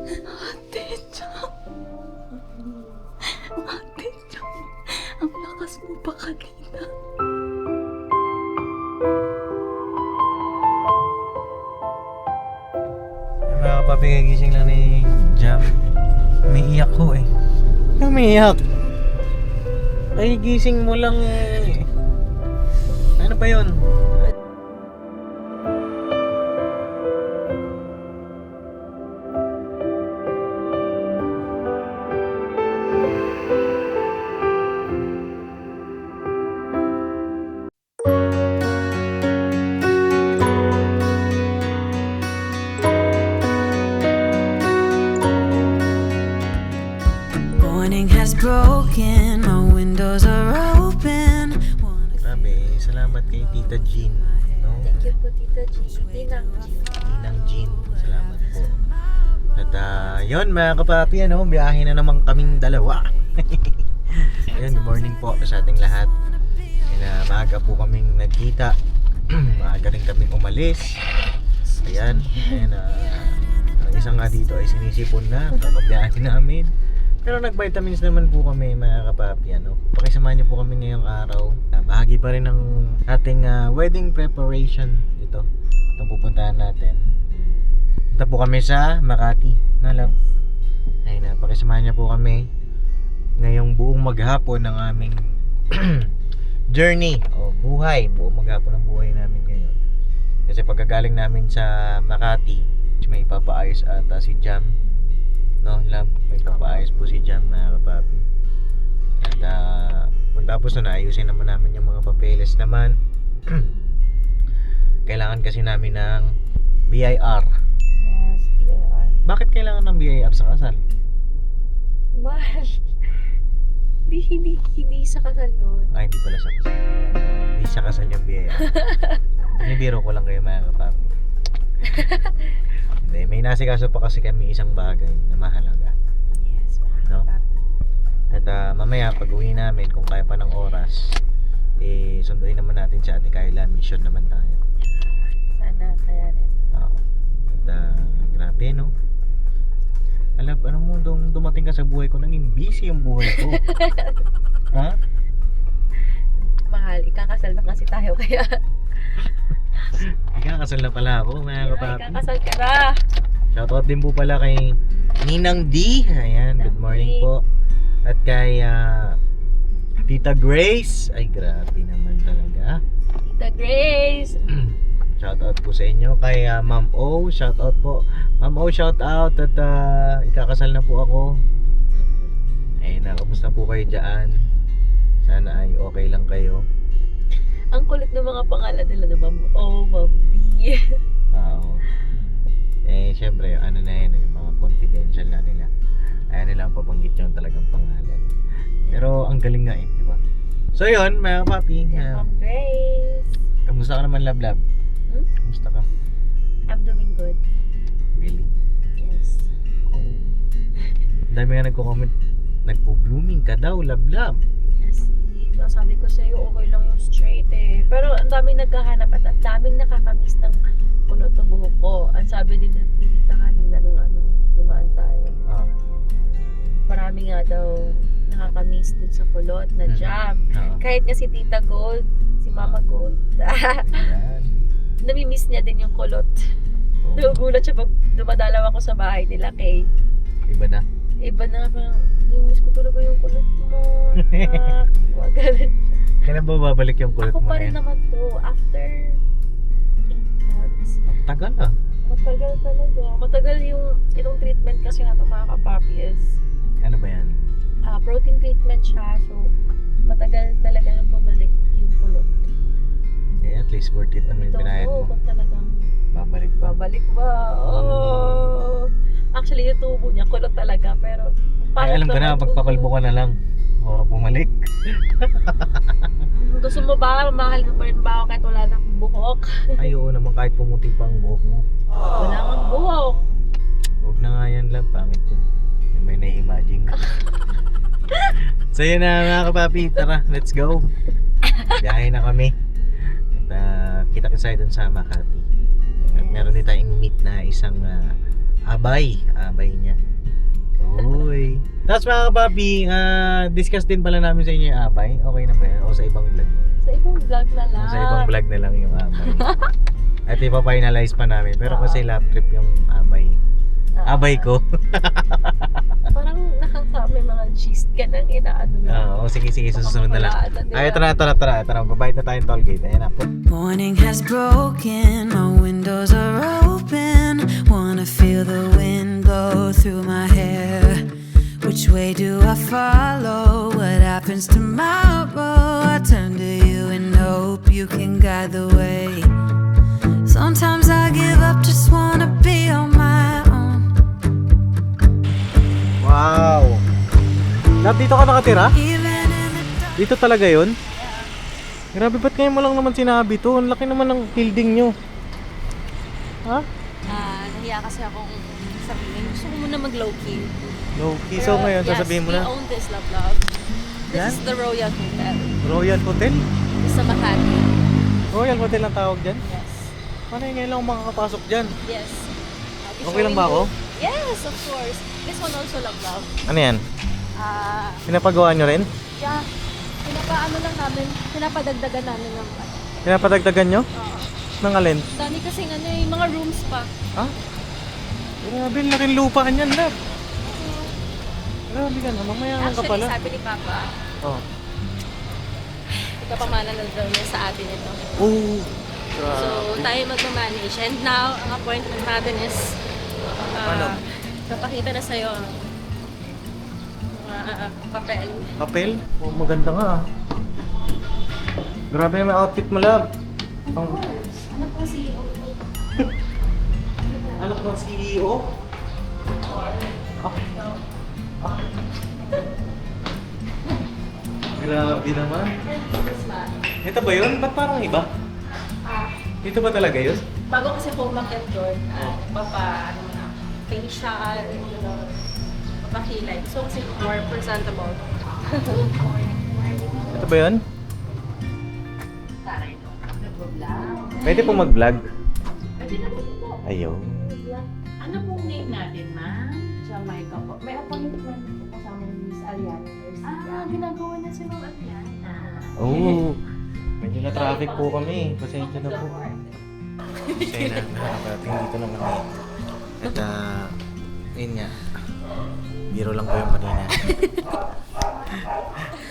Ate Chang. Ate Chang. Ang lakas mo pa kanina. Mga kapapi, kagising lang ni Jam. Umiiyak ko eh. Umiiyak? Ay, gising mo lang eh. Ano ba yun? Morning has broken, my windows are open. Grabe, salamat kay Tita Jean. No? Thank you po, Tita G. Ninang G. Ninang Jean, salamat po. At yun mga kapapi, biyahe na naman kaming dalawa. Ayun, good morning po sa ating lahat. Maaga po kaming nagkita. Maaga rin kaming umalis. Ayan, ang isang nga dito ay sinisipon na kakabiyahe namin. Pero nag-vitamins naman po kami mga kapapi. Pakisamahan niyo po kami ngayong araw. Bahagi pa rin ng ating wedding preparation ito. Itong pupuntahan natin. Punta po kami sa Makati. Nalab. Ayun, pakisamahan niyo po kami ngayong buong maghapon ng aming journey o buhay. Buong maghapon ng buhay namin ngayon. Kasi pagkagaling namin sa Makati, may papaayos ata si Jam. No, love, may papaayos po si Jam mga kapapi. At pagtapos na ayusin naman namin yung mga papeles naman. Kailangan kasi namin ng BIR. Yes, BIR. Bakit kailangan ng BIR sa kasal? Mahal. Hindi sa kasal yun. Ay, hindi pala sa kasal. Hindi sa kasal yung BIR. Binibiro ko lang kayo mga kapapi. Hindi, may nasikaso pa kasi kami isang bagay na mahalaga. Yes, No? papi. At mamaya pag uwi namin, kung kaya pa ng oras, sunduin naman natin si Ate Kayla. Mission naman tayo. Sana kaya rin. Oo. At grabe no. Ano mo dumating ka sa buhay ko, naging busy yung buhay ko. Ha? Mahal, ikakasal na kasi tayo kaya. Ikakasal na pala ako mga kapapi. Ikakasal ka na. Shoutout din po pala kay Ninang D. Ayan, good morning po. At kay Tita Grace. Ay, grabe naman talaga. Tita Grace. Shoutout po sa inyo. Kay Ma'am O, shoutout po. Ma'am O, shoutout. At ikakasal na po ako. Ayun na, kamusta po kayo dyan? Sana ay okay lang kayo. Ang kulit ng mga pangalan nila na Ma'am O, Ma'am B. Oo. Syempre, ano na yun, yung mga confidential na nila. Ayaw nila ang pabanggit yung talagang pangalan. Pero ang galing nga di ba? So yun, mga papi. Ma'am Grace. Kamusta ka naman, Lab? Hmm? Kamusta ka? I'm doing good. Really? Yes. Ang dami nga nagko-comment. Nagpo-blooming ka daw, Lab. Yes. Sabi ko sa'yo, okay lang yung straight eh. Pero ang daming nagkahanap at ang daming nakakamiss ng kulot na buhok ko. Ang sabi din ng tita kanina nung dumaan tayo. Marami nga daw nakakamiss dun sa kulot na Jam. Kahit nga si Tita Gold, si Mama Gold. Ayan. Namimiss niya din yung kulot. Oo. Nagugulat siya pag dumadalaw ako sa bahay nila kay Iba na. iba na parang namimiss ko talaga yung kulot mo. Mga ganun. Kailan ba babalik yung kulot Ako mo pa rin na yan? naman to. After 8 months. Ang tagal ah. Matagal talaga. Matagal itong treatment kasi na ito mga kapapi is Ano ba yan? protein treatment siya. So, matagal talaga nang bumalik yung kulot. At least worth it naman yung binayad mo. Kung talagang Babalik ba? babalik ba? Oh. Actually, yung tubo niya, kulot talaga. Pero, Ay, alam ko na, pagpakalbo ka na lang. O, bumalik. Gusto mo ba? Mahal mo pa rin ba ako kahit wala na akong buhok? Ay, oo naman, kahit pumuti pa ang buhok mo. Wala akong buhok. Huwag na nga yan, Lab. Pangit yun. May nai-imagine ka. So yun na mga kapapi, tara, let's go. Biyahe na kami. At kita-kita dun sa Makati. At meron din tayong meet na isang abay niya. Uy. Tapos mga kapapi, discuss din pala namin sa inyo yung abay. Okay na ba yan? O sa ibang vlog? Sa ibang vlog na lang. Sa ibang vlog na lang yung abay. At ipa-finalize pa namin. Pero kasi lap trip yung abay. Abay ko. Parang may mga gist ka nang inaano na. Oo, sige, susunod na lang. Ay, tara. Babayad na tayong toll gate. Ayan na po. Morning has broken, my windows are open. Wanna feel the wind blow through my hair. Which way do I follow? What happens tomorrow? I turn to you and hope you can guide the way. Sometimes I give up, just wanna be on my own. Wow! Dito ka nakatira? Even in the dark. Dito talaga yun? Grabe, ba't ngayon mo lang naman sinabi to? Ang laki naman ng building nyo. Ha? Nahiya kasi akong sabihin. Gusto ko muna mag-low-key. Low-key. So ngayon, sasabihin mo we na. own this, love. This Yan? is the Royal Hotel. Royal Hotel? Sa Makati. Royal Hotel ang tawag dyan? Yes. Paano yung ngayon lang ako makakapasok dyan? Yes. Okay lang ba ako? Yes, of course. This one also, love. Ano yan? Ah, Pinapagawa nyo rin? yeah. Pinapadagdagan namin ng Pinapadagdagan nyo? Ng alin? dami kasi yung mga rooms pa. Ha? Grabe, laking lupaan yan na. Grabe ka na, mamayaman ka pala. Actually, sabi ni Papa, Oh. ipapamana na daw niya sa atin ito. Oh. So, tayo magmamanage. And now, ang appointment natin is Ano? papakita na sa'yo ang papel. Papel? Oh, maganda nga ah. Grabe may outfit mo, love. Ang... Ano po CEO? Anak ng CEO? Ah. Ah. Grabe naman. Ito ba yun? Ba't parang iba? Ito ba talaga yun? Bago kasi po umakyat doon, facial, papakilay. So kasi more presentable. Ito ba yun? Pwede po mag-vlog? Pwede na po. Ayun. Ano pong name natin, ma'am? Jamaica po. May appointment po kasama ni Miss Aliana Garcia. Ginagawa na si Ma'am Aliana. Oh. Medyo na traffic po kami. Pasensya na po. Kasi na, nakarating dito naman eh. At yun nga. Biro lang po yung kanina.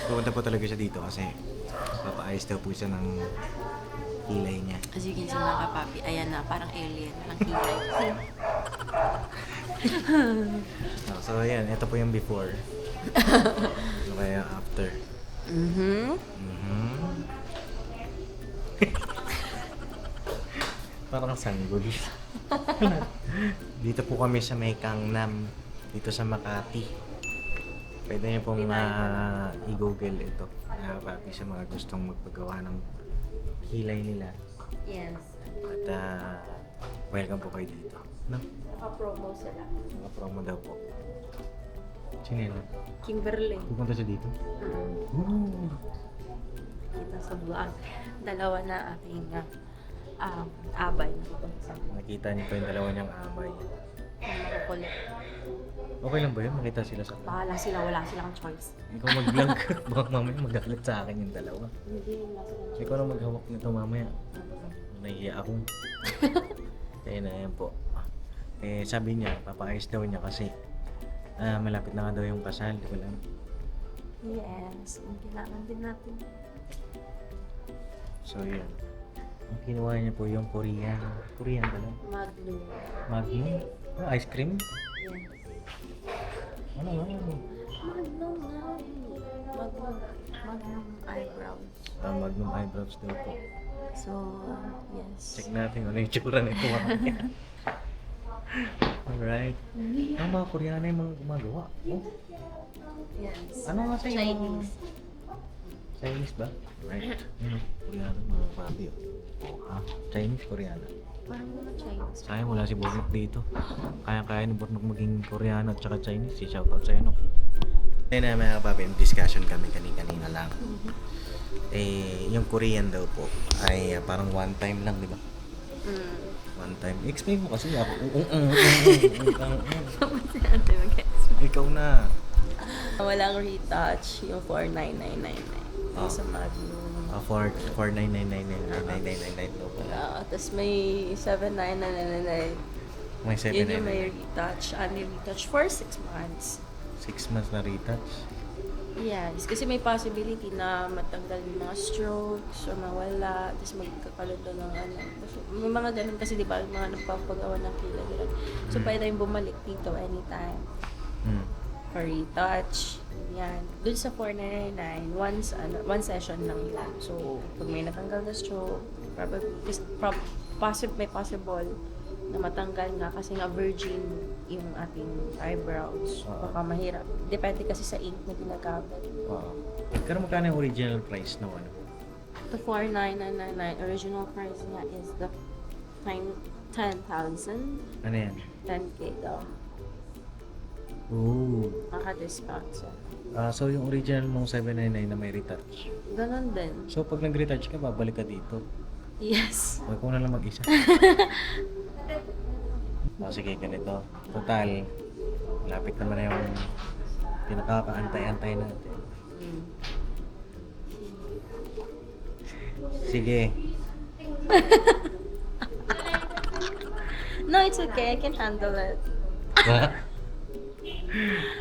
Pupunta po talaga siya dito kasi papaayos daw po siya ng kilay niya. As you can see mga kapapi, ayan na, parang alien, ang kilay. So ayan, ito po yung before. Ano kaya after? Parang sanggol. Dito po kami sa may Gangnam, dito sa Makati. Pwede niyo pong i-google ito. Papi sa mga gustong magpagawa ng kilay nila. Yes. At welcome po kayo dito. No? Naka-promo sila. Naka-promo daw po. Sino yun? Kimberly. Pupunta siya dito? Ooh. Kita sa vlog. Dalawa na aking abay. Nakita niyo pa yung dalawa niyang amay. Makukulit. Okay lang ba yun? Makita sila sa... Bahala sila, wala silang choice. Ikaw mag-vlog. Baka mamaya magalit sa akin yung dalawa. Hindi, wala silang choice. Ikaw na maghawak nito mamaya. Nahiya ako. Kaya na yan po. Eh, sabi niya, papaayos daw niya kasi malapit na nga daw yung kasal. Di ba lang? Yes, kailangan din natin. So, yun. Ang kinuha niya po yung Korean. Korean ba lang? Magnum. Magnum? Ice cream? Yes. Ano nga yun? Magnum na. Magnum eyebrows. Magnum eyebrows daw po. So, yes. Check natin ano yung tsura nito. Alright. Ang mga Koreano yung mga gumagawa. Oh. Yes. Ano nga sa'yo? Chinese. Chinese ba? Right. Koreano, mga papi. Oh, ha? Chinese, Koreano. Parang mga Chinese. Sayang wala si Bornok dito. Kaya ni Bornok maging Koreano at saka Chinese. Shoutout sa'yo, no? Ayun na mga papi, discussion kami kanina lang. Eh, yung Korean daw po ay parang one time lang, di ba? One time. Explain mo kasi ako. Si ate mag-guess. Ikaw na. Walang retouch, yung 49,999. Ah. Sa Magnum. 4,999,999 daw pala. Tapos may 7,999. May Yun yung 7,999. may retouch, only retouch for 6 months. 6 months na retouch. Yes, kasi may possibility na matanggal yung mga strokes or mawala, tapos magkakaroon doon ng ano. May mga ganun kasi, di ba, yung mga nagpapagawa ng kilay. So, pwede tayong bumalik dito anytime for retouch. Yan. Doon sa 499, one session lang yan. So, pag may natanggal na stroke, may possible na matanggal nga kasi nga virgin yung ating eyebrows. Baka mahirap. Depende kasi sa ink na ginagamit. Oo. Pero magkano yung original price ng ano? The 4,999 original price niya is the 10,000. Ano yan? 10K daw. Ooh. Naka-discount siya. So yung original mong 799 na may retouch. Ganon din. So pag nag-retouch ka, babalik ka dito. Yes. Huwag ko na lang mag-isa. Sige, ganito. Total, lapit naman na yung pinakakaantay-antay natin. Sige. No, it's okay. I can handle it.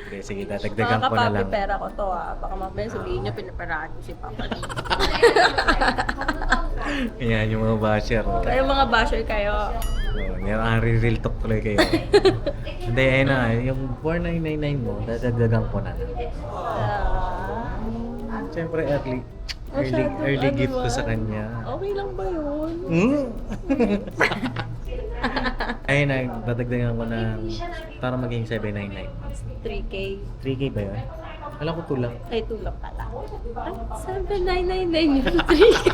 Okay, sige, dadagdagan ko na Kapapi lang. pera ko to Baka mamaya sabihin niya pinaparaan ko si Papa. Ayan, yung mga basher. Kayo mga basher kayo. Yan, real talk tuloy kayo. Hindi, ayun na. Yung 4,999 mo, dadagdagan ko na lang. Siyempre, early gift ko sa kanya. Okay lang ba yun? Ayun na, dadagdagan ko na para maging 799. 3K. 3K ba yun? Alam ko 2 lang. Ay, tulak pala. Ay, 7,999 yung 3K.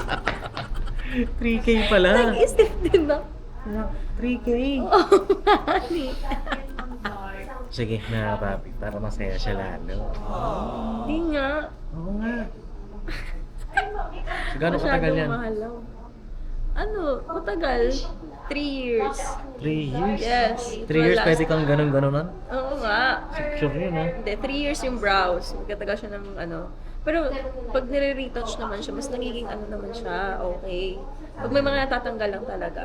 3K pala. Nag-isip din ako. 3K. Sige na, papi. Para masaya siya lalo. Hindi nga. Oo nga. So, gano'ng katagal yan? Mahal lang. Ano? Matagal. 3 years. 3 years? Yes. 3 years Wala. pwede kang ganun-ganunan? Oo nga. Sure yun ha? Hindi, 3 years yung brows. Magkatagal siya ng ano. Pero pag nire-retouch naman siya, mas nagiging ano naman siya, okay. Pag may mga natatanggal lang talaga.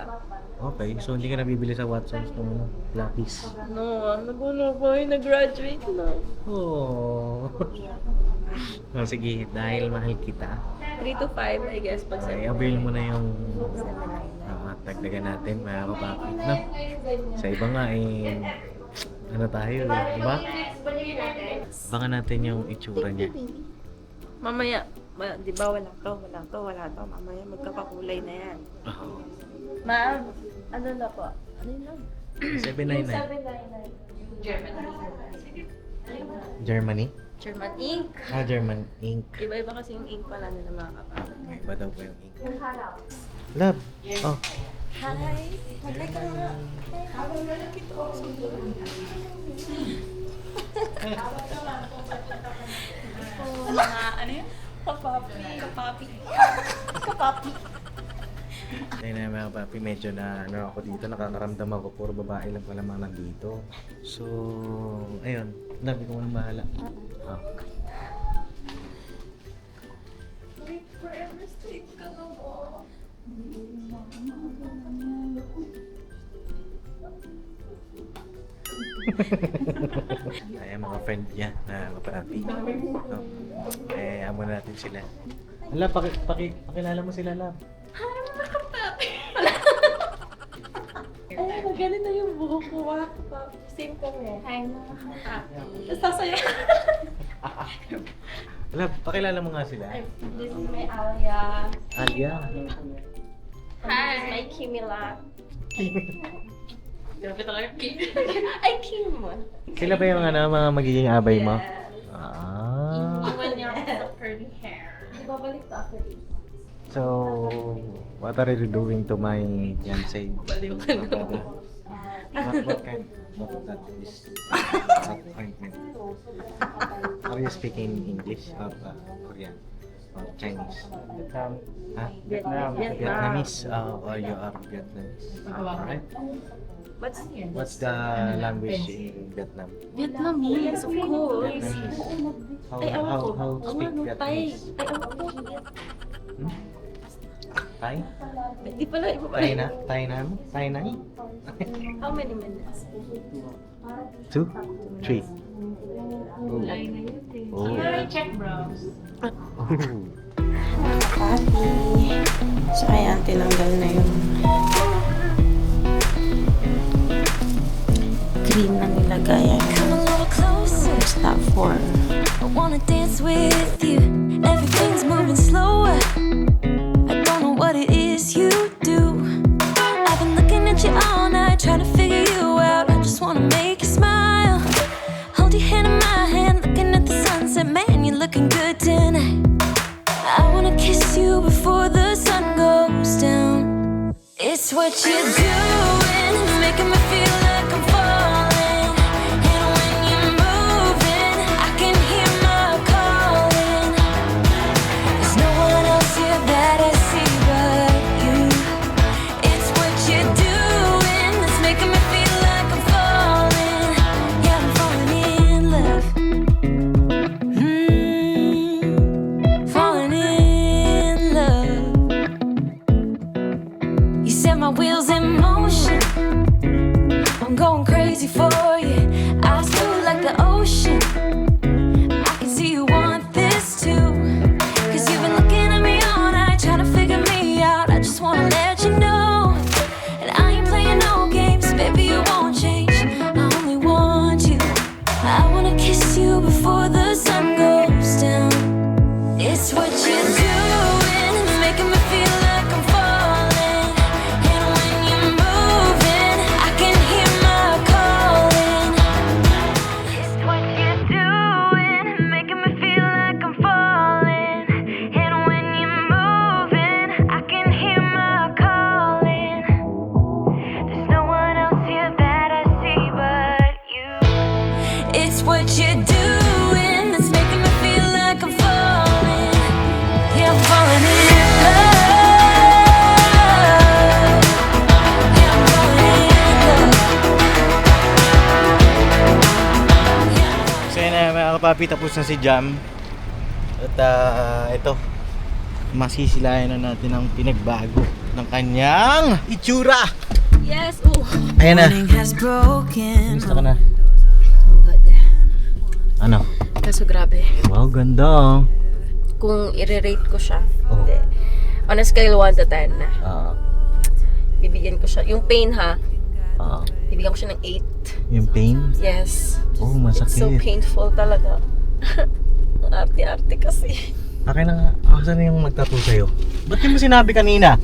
Okay, so hindi ka nabibili sa Watsons ng ano, lapis? No, nag-ano ba? Nag-graduate na. Oh. Oh, sige, dahil mahal kita, 3 to 5, I guess, pag ay sa avail mo na yung 799. dagdagan natin, mga kapapit, no? Sa iba nga, ano tayo, di ba? Baka natin yung itsura niya. Mamaya, di ba wala to. Mamaya magkakakulay na yan. Oh. Ma'am, ano na po? Ano yun lang? 799. 799. Germany? German ink. German ink. Iba-iba kasi yung ink pala nila mga kapatid. May iba daw po yung ink. Love. Oh. Hi! Mag-like ka nga. Ano yun? Kapapi. Ayun na mga papi, medyo na ano ako dito, nakakaramdam ako, puro babae lang pala mga nandito. So, ayun, labi ko nang bahala. Oh. Ayan mga friend niya na kapapi. Oh. Amo natin sila. Hala, pakilala mo sila, Lab. Ay, ganito yung buhok ko. Same kami. Hi, mga kapatid. Tapos sasayaw. Lab, pakilala mo nga sila. This is my Alia. Alia. Hi. This is my Kimila. Grabe talaga Kim. Ay, Kim. Sila ba yung mga magiging abay mo? Yes. Ah. When you're with curly hair. Ibabalik to after 8 months. So, what are you doing to my fiancé? Baliw ka na. What kind of that is appointment? Are you speaking English or Korean? Oh, Chinese. Vietnam. Huh? Vietnam. Vietnamese. Or you are Vietnamese. Alright. What's the language in Vietnam? Vietnamese, of course. Vietnamese. Ay, ewan ko. How speak Ano, Tay? Vietnamese? Ay, ewan ko. Thai? Hindi pala, iba pala. Thai na? Thai na? Thai na? How many minutes? 2? 3? Ay, na yun eh. Oh. Check, bro. Papi. So, ayan, tinanggal na yung cream na nilagay. Come a little closer. What's that for? I wanna dance with you. Everything's moving slower. I don't know what it is you do. I've been looking at you all night, trying to figure you out. I just wanna make you smile. Hold your hand in my hand, looking at the sunset. Man, you're looking good tonight. I wanna kiss you before the sun goes down. It's what you're doing, it's making me feel like I'm falling. And when you're moving, I can hear my calling. There's no one else here that I see but you. It's what you're doing, it's making me feel like I'm falling. Yeah, I'm falling in love. Falling in love. You set my wheels in motion. I'm going crazy for you. I feel like the ocean. I can see you want this too. Cause you've been looking at me all night, trying to figure me out. I just wanna let you know. And I ain't playing no games, baby, you won't change. I only want you. I wanna kiss you before the sun goes down. It's what you're doing, it's making me feel like I'm falling. And when you're moving, I can hear my calling. It's what you're doing, making me feel like I'm falling. And when you're moving, I can hear my calling. There's no one else here that I see but you. It's what you're doing, that's making me feel like I'm falling. Yeah, I'm falling in love. Yeah, I'm falling in love. So yun na mga kapapi, tapos na si Jam. At ito, masisilayan na natin ang pinagbago ng kanyang itsura. Yes, oh. Ayan na. Morning has broken. Gusto ka na? Good. Ano? Kaso grabe. Wow, ganda oh. Kung i-rate ko siya, Oh. hindi. On a scale 1 to 10, Ah, bibigyan ko siya. Yung pain ha, ah. bibigyan ko siya ng 8. Yung pain? Yes. Oh, It's so masakit. painful talaga. Ang arte-arte kasi. Akin na nga, asan na yung magtattoo sa'yo? Ba't di mo sinabi kanina?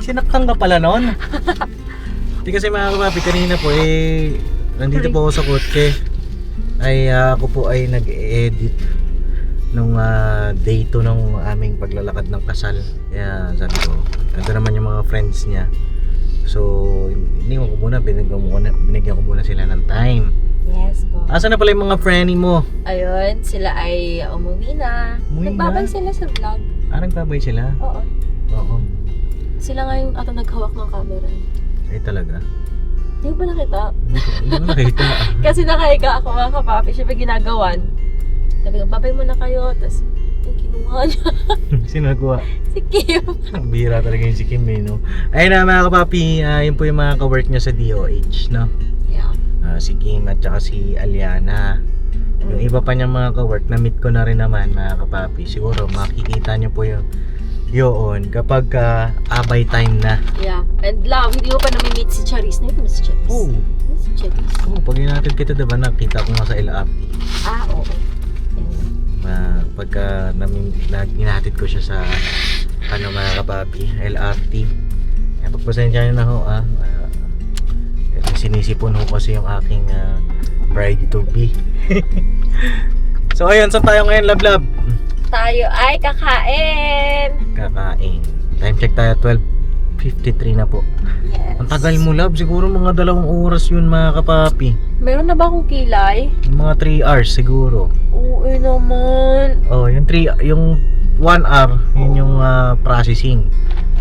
Sinaktan ka pala nun? Hindi kasi mga kapapi, kanina po nandito po ako sa kotse. Ako po ay nag-edit nung day 2 ng aming paglalakad ng kasal. Kaya sabi ko, ando naman yung mga friends niya. So, iniwan ko muna, binigyan ko muna sila ng time. Yes po. Asan na pala yung mga friendly mo? Ayun, sila ay umuwi na. Umuwi na? Nagbabay sila sa vlog. Nagbabay sila? Oo. Oo. Sila nga yung ata naghawak ng camera. Ay talaga? Hindi ko ba nakita? Hindi ko nakita. Kasi nakahiga ako mga kapapi. Siya ba ginagawan? Sabi ko, babay mo na kayo. Tapos, yung kinuha niya. Sino nagawa? Si Kim. Ang bira talaga yung si Kim no? Ayun na mga kapapi, yun po yung mga ka-work niya sa DOH, no? Yeah. Si Kim at saka si Aliana. Yung iba pa niyang mga ka-work, na-meet ko na rin naman mga kapapi. Siguro makikita niyo po yung yun kapag abay time na. Yeah. And love, hindi ko pa nami-meet si Charis. Na yun si Charis? Oo. Ano si Charis? Pag inatid kita diba nakita ko nga sa LRT. Oo. Yan. Pagka inatid ko siya sa mga kapapi, LRT. Pagpasensya niyo na ho sinisipon ho kasi yung aking bride to be. So ayun, saan tayo ngayon, love? Tayo ay kakain! Kakain. Time check tayo, 12:53 na po. Yes. Ang tagal mo, love. Siguro mga 2 oras yun, mga kapapi. Meron na ba akong kilay? Mga 3 hours siguro. Oo naman. Oh, yung 1 hour, yun yung processing.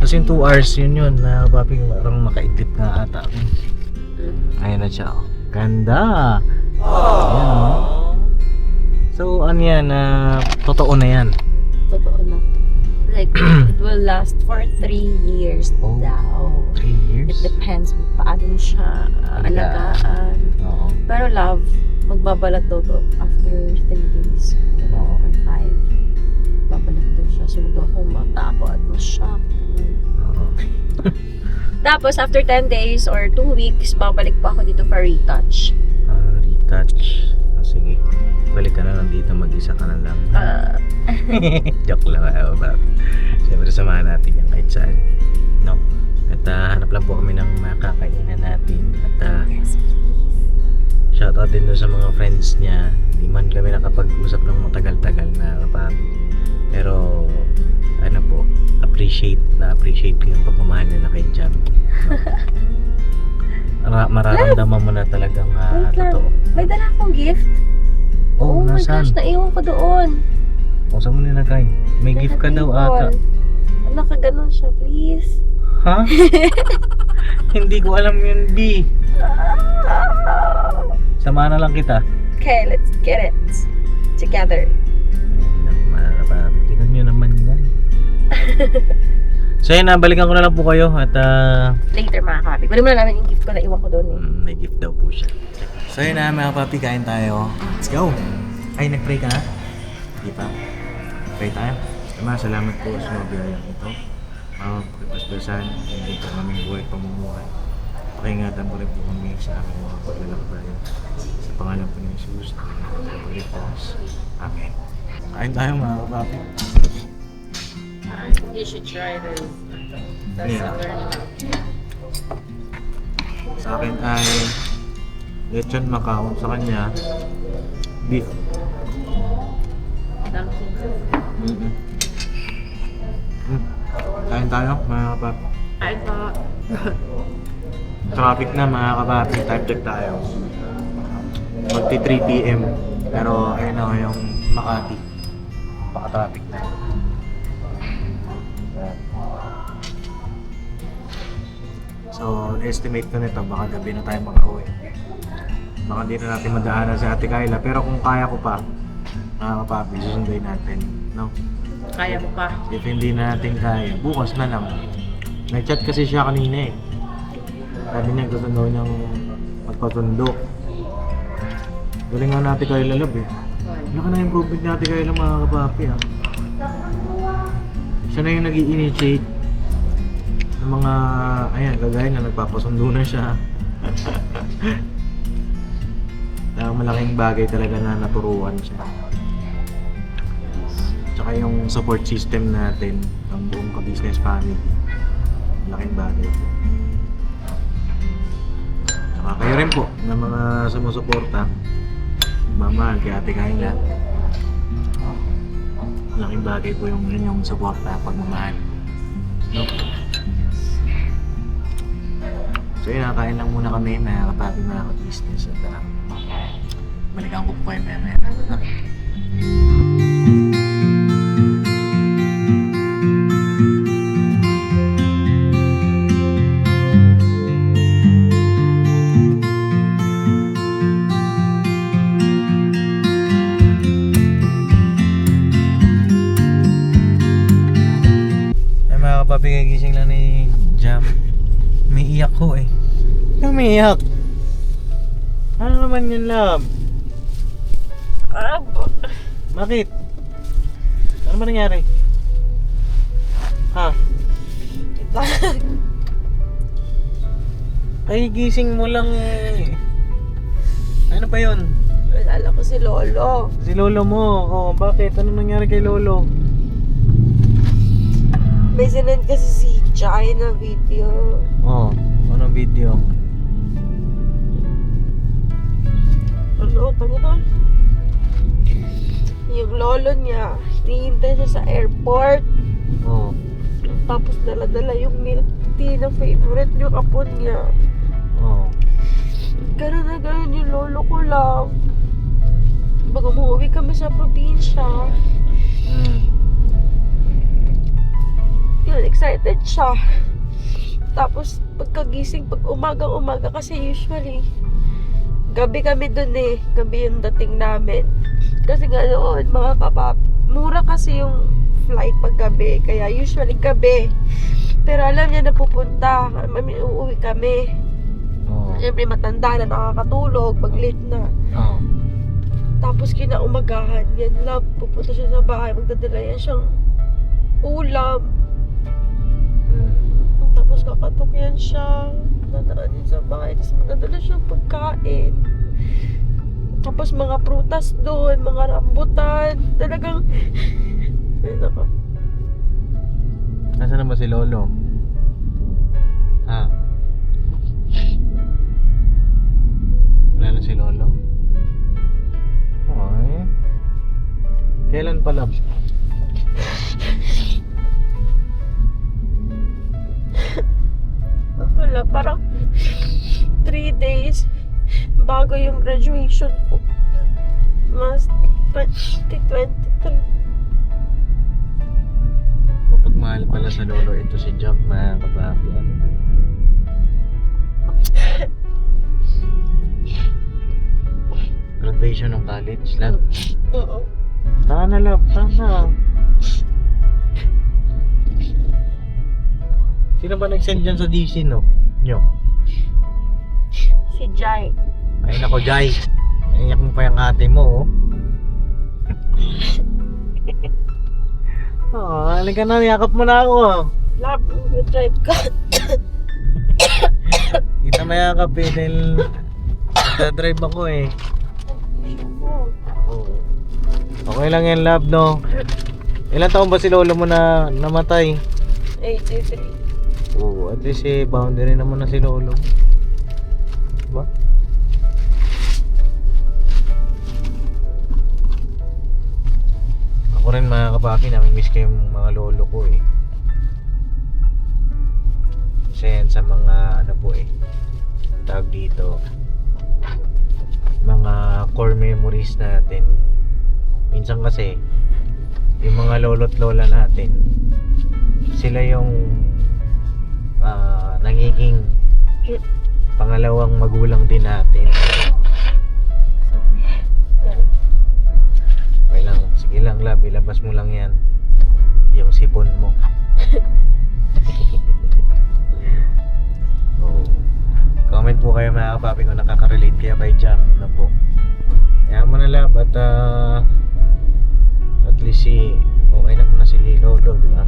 Kasi yung 2 hours, yun na papi, parang makaidlip nga ata ako. Ayun na siya. Oh. Ganda! Ayan, oh. So, ano yan, totoo na yan. Totoo na. Like, it will last for 3 years Oh. daw. 3 It years? depends kung paano mo siya alagaan. Oo. Pero love, magbabalat daw to after 3 days. Oo. Or 5. Babalat daw siya. So, daw akong matakot, ma-shock. Oo. Tapos, after 10 days or 2 weeks, babalik pa ako dito for retouch. Retouch. Sige. Balik ka na lang dito, mag-isa ka na lang. Joke lang ako ba? Siyempre samahan natin yan kahit saan. No? At hanap lang po kami ng makakainan natin. At Yes, please. shoutout din doon sa mga friends niya. Hindi man kami nakapag-usap ng matagal-tagal na kapapi. Pero ano po, appreciate ko yung pagmamahal nila kay Jam. No? Mararamdaman mo na talagang Wait lang. totoo. May dala akong gift. Oh my nasaan? gosh, naiwan ko doon. O, saan mo nilagay? May gift ka daw ata. Nakaganon siya, please. Ha? Hindi ko alam yun, B. Samahan na lang kita. Okay, let's get it together. Tingnan nyo naman yan. So yun, balikan ko na lang po kayo at Later mga kapi. Kunin mo na namin yung gift ko na iwan ko doon eh. may gift daw po siya. So yun na mga papi, kain tayo. Let's go! Ay, nag-pray ka na? Hindi pa. Pray tayo. Ama, salamat po sa mga biyayang ito. Pagpaspasan, hindi po kami buhay pamumuhay. Pakingatan po rin po kami sa aming mga paglalakbay. Sa pangalan po ni Jesus, pagligtas. Amen. Kain tayo mga papi. You should try this. Yeah. Sa akin ay lechon Macau, sa kanya beef. Kain tayo mga kapapi. I thought... Traffic na mga kapapi, time check tayo. Magti 3 PM. Pero ayun na yung Makati. Baka traffic na. So, estimate ko nito, baka gabi na tayo makauwi. Baka hindi na natin madaanan si Ate Kayla. Pero kung kaya ko pa, mga kapapi, susunduin natin. No? Kaya mo pa. If hindi na natin kaya, bukas na lang. Nag-chat kasi siya kanina eh. Sabi niya gusto daw niyang magpatundo. Galing nga natin Kayla love eh. Laka na improvement natin Kayla mga kapapi ha. Siya na yung nag-i-initiate ng mga, ayan, kagaya na nagpapasundo na siya. Dahil malaking bagay talaga na naturuan siya. Tsaka yung support system natin, ang buong ka-business family, malaking bagay po. Tsaka kayo rin po, na mga sumusuporta, mamahal kay Ate Kayla. Malaking bagay po yung inyong suporta, pagmamahal. No? So yun, nakain lang muna kami, mga kapapi, mga ka-business. At balikan ko po kayo maya. Ay mga kapapi, kagising lang ni Jam. May iyak ko eh. Ano may iyak? Ano naman yun, love? Bakit? Ano ba nangyari? Ha? Ay, gising mo lang eh. Ano ba yun? Naalala ko si Lolo. Si lolo mo. Oh, bakit? Ano nangyari kay lolo? May sinend kasi si Jai na video. Oh, anong video? Ano, tango na. Yung lolo niya, hinihintay siya sa airport. Oh. Tapos dala-dala yung milk tea na favorite yung apo niya. Oh. Ganun na ganun yung lolo ko lang. Bago umuwi kami sa probinsya, yun, excited siya. Tapos, pagkagising, pag umaga kasi usually, gabi kami dun eh. Gabi yung dating namin. Kasi nga noon, mga kapap, mura kasi yung flight pag gabi. Kaya usually gabi. Pero alam niya na pupunta. Uuwi kami. Oo. Siyempre matanda na nakakatulog pag late na. Oo. Tapos kinaumagahan, yan love, pupunta siya sa bahay, magdadala yan siyang ulam. Tapos kakatok yan siya, dadaan yan sa bahay, tapos magdadala siyang pagkain. Tapos mga prutas doon, mga rambutan, talagang, ay naka. Nasaan na ba si Lolo? Ha? Wala na si Lolo? Ay. Kailan pa, love? Wala, parang 3 days bago yung graduation ko. Mas 2023. Mapagmahal pala sa Lolo ito si Jump, mga kapapi. Graduation ng college, love. Oo. Sana, love, sana. Sino ba nag-send dyan sa DC, no? Nyo? Si Jai. Ay, nako, Jai. Naiyak mo pa yung ate mo, oh. Oh, halika na, yakap mo na ako, oh. Love, drive ka. Kita mayakap eh, dahil nagdadrive ako eh. Oh. Okay lang yan, love, no? Ilan taon ba si Lolo mo na namatay? 83. Oo, at least eh, boundary naman na si Lolo. Diba? Ako rin, mga kapaki, namimiss ko yung mga lolo ko eh. Kasi yan sa mga ano po eh, tawag dito, mga core memories natin. Minsan kasi yung mga lolo't lola natin, sila yung nagiging pangalawang magulang din natin. Okay lang, sige lang, love, ilabas mo lang yan, yung sipon mo. Oh. Comment po kayo, mga kapapi, kung nakaka-relate kayo kay Jam. Ano po, kaya mo na, love, at at least okay na muna si Lolo, di ba?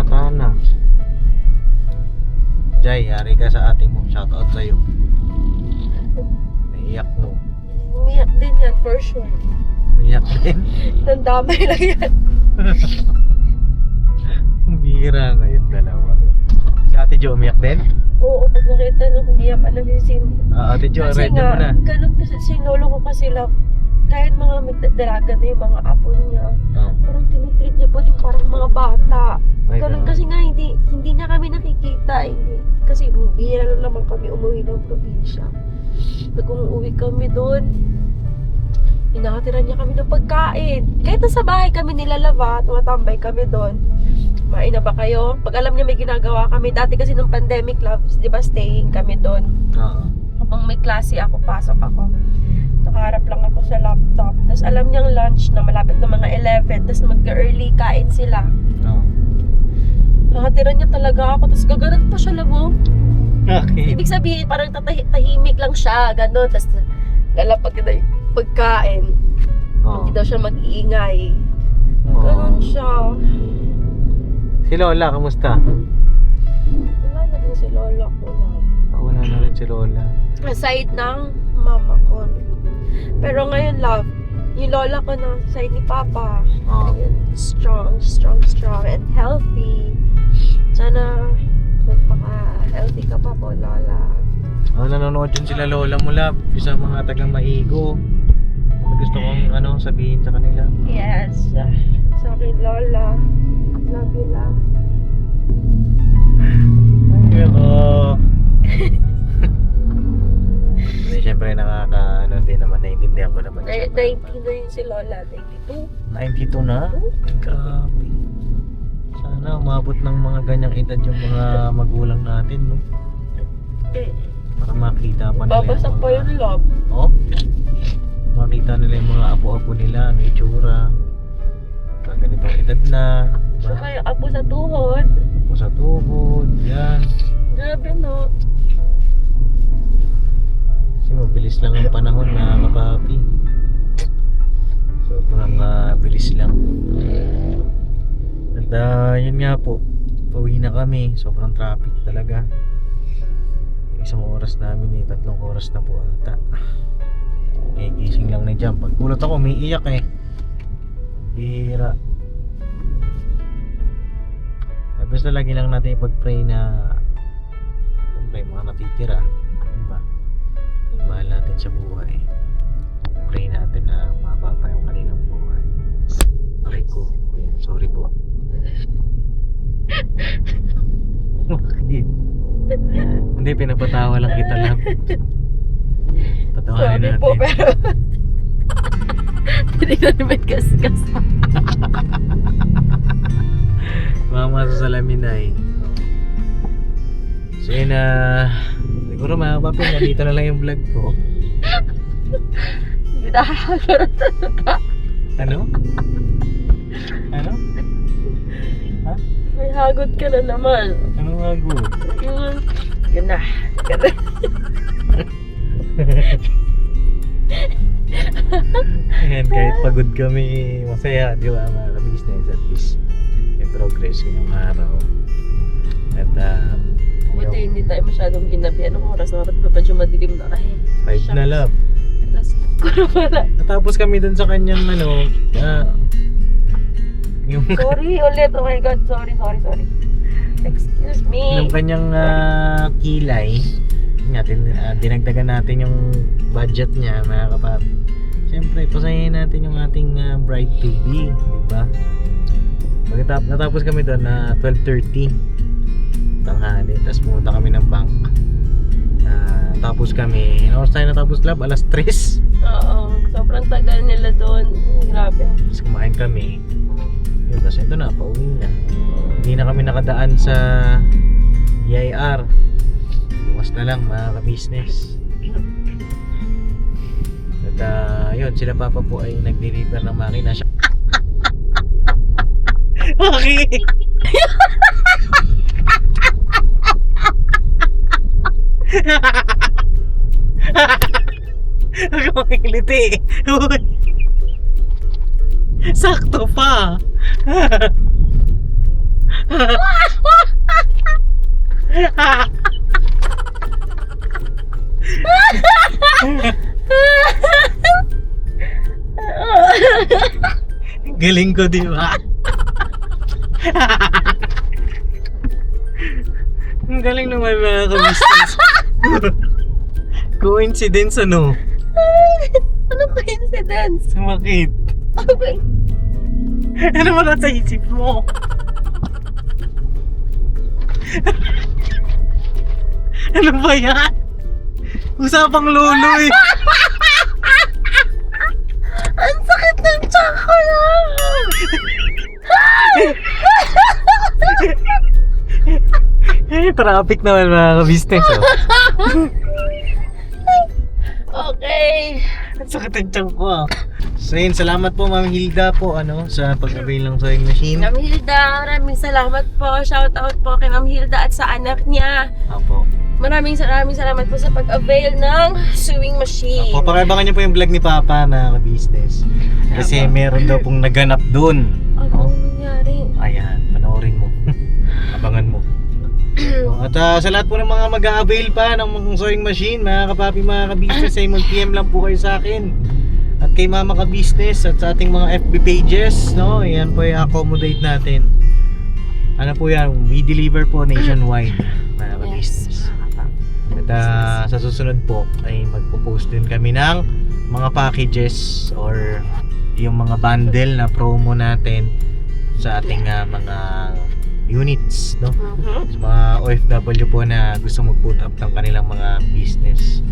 Tana. Jai, yari ka sa ate mo. Shoutout sa'yo. Naiyak mo. Umiyak din yan, for sure. Umiyak din. Nandamay lang yan. Ang bihira ngayon dalawa. Si ate Jo umiyak din? Oo, pag nakita nung hindi yan pa nasisin. Ate Jo, Kasi ready mo nga, na. ganun kasi sinolo ko kasi lang. Kahit mga magdadalaga na yung mga apo niya, Oh. parang tinitreat niya po yung parang mga bata. Ay, Ganun ganun. kasi nga hindi niya kami nakikita. Hindi. Kasi bihira lang naman kami umuwi ng probinsya. Pag umuwi kami doon, hinahatiran niya kami ng pagkain. Kahit nasa bahay kami nilalaba, tumatambay kami doon. Kumain na ba kayo? Pag alam niya may ginagawa kami, dati kasi nung pandemic, loves, di ba, staying kami doon. Oo. Habang may klase ako, pasok ako. Nakaharap lang ako sa laptop. Tapos alam niyang lunch na malapit na mga 11. Tapos mag-early kain sila. Oo. Nakatira niya talaga ako. Tapos gaganon pa siya, labo. Okay. Ibig sabihin, parang tahimik lang siya. Ganon. Tapos lalapag na yung pagkain. Oo. Hindi daw siya mag-iingay. Oo. Ganon siya. Si Lola, kamusta? Wala na din si Lola ko, love. Wala na rin si Lola. Aside ng mama ko. Pero ngayon, love, yung lola ko na side ni Papa. Oo. Ayun, strong and healthy. Sana magpaka-healthy ka pa po, Lola. Nanonood yun sila Lola mo, love. Isa mga taga Maigo. May gusto kong sabihin sa kanila. Yes. Sa akin, Lola. Love you, love. Ay, ako. Hindi, syempre din naman, naiintindihan ko naman. Eh, 90 na yun si Lola, 92. 92 na? Grabe. Sana umabot ng mga ganyang edad yung mga magulang natin, no? Para makita pa nila Babasag pa yung love. Oh? Makita nila yung mga apo-apo nila, ano yung itsura. Pag ganitong edad na, diba? Saka yung apo sa tuhod. Apo sa tuhod, yan. Grabe no. Kasi mabilis lang ang panahon, mga kapapi. Sobrang bilis lang. At yun nga po, pauwi na kami. Sobrang traffic talaga. Yung isang oras namin 3 oras na po ata. Gising lang na dyan. Pagkulot ako, may iyak eh. Bira. Basta lagi lang natin ipag-pray na siyempre mga natitira, diba? Mahal natin sa buhay. Pray natin na mababa yung kanilang buhay. Aray ko, kuya, sorry po. Bakit? Hindi, pinapatawa lang kita lang. Patawanin Sorry natin. po, pero hindi na naman kaskas. Mama sa salamin na eh. So yun siguro mga kapapin, nandito na lang yung vlog ko. Hindi nakakaroon talaga. Ano? Ano? Ha? May hagot ka na naman. Anong hagot? Yun na. Ayan, kahit pagod kami, masaya, di ba mga business, at least may progress ngayong araw. At Buti hindi tayo masyadong ginabi. Anong oras na medyo madilim na kayo? 5 na lang. Alas 5 na pala. Natapos kami dun sa kanyang yung Sorry ulit. Oh my God. Sorry. Excuse me. yung kanyang kilay. Yun nga, dinagdagan natin yung budget niya, mga kapap. Siyempre, pasayahin natin yung ating bride to be, diba? Natapos kami doon na 12:30 tanghali, tapos pumunta kami ng bank. Tapos kami, oras tayo natapos lab, alas 3. Oo. Sobrang tagal nila doon. Grabe. Tapos kumain kami. Yun, tapos ito na, pauwi na. Hindi na kami nakadaan sa EIR. Bukas na lang, mga ka-business. At yun, sila papa po ay nag-deliver ng makina siya. Okay! Huwag mo kiliti. Sakto pa. Galing ko, di ba? Ang galing naman, mga ka-business. Coincidence, ano? Ano coincidence? Bakit? Okay. Ano ba nasa isip mo? Ano ba yan? Usapang lolo eh. Ang sakit ng tiyan ko lang! Traffic naman, mga ka-business, oh. Okay. Ang sakit ang tiyan ko, ah. So yun, salamat po Ma'am Hilda po sa pag-avail ng sewing machine. Ma'am Hilda, maraming salamat po. Shout out po kay Ma'am Hilda at sa anak niya. Apo. Maraming salamat po sa pag-avail ng sewing machine. Apo, pakiabangan niyo po yung vlog ni Papa na business. Kasi meron daw pong naganap doon. Ano nangyari? Ayan, panoorin mo. Abangan mo. At sa lahat po ng mga mag-a-avail pa ng mga sewing machine, mga kapapi, mga ka-business, ay mag-PM lang po kayo sa akin. At kay Mama Ka-Business at sa ating mga FB pages, no? Yan po i-accommodate natin. Ano po yan? We deliver po nationwide, mga ka-business. At sa susunod po ay magpo-post din kami ng mga packages or yung mga bundle na promo natin sa ating mga units, no? Mhm. Sa mga OFW po na gusto mag-put up ng kanilang mga business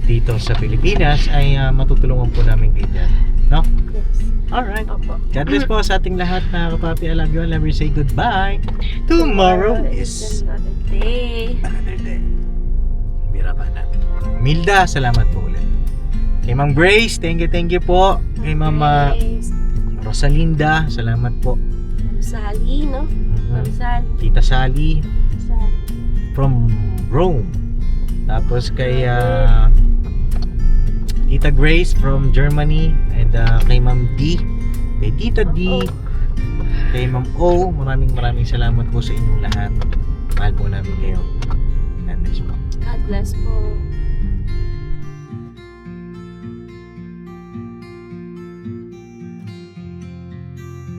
dito sa Pilipinas ay matutulungan po namin kayo dyan, no? Yes. Alright. Opo. God bless po sa ating lahat mga kapapi. I love you all. Never say goodbye. Tomorrow is another day. another day. Bira pa na. Milda, salamat po ulit. Kay Ma'am Grace, thank you po. Kay Ma'am Yes. Rosalinda, salamat po. Ma'am Sally, no? Ma'am Sally. Tita Sally Sally. from Rome. Tapos kay Tita Grace from Germany, and kay Ma'am D, kay Tita D, kay Ma'am O, maraming salamat po sa inyong lahat. Mahal po namin kayo. God bless po. God bless po.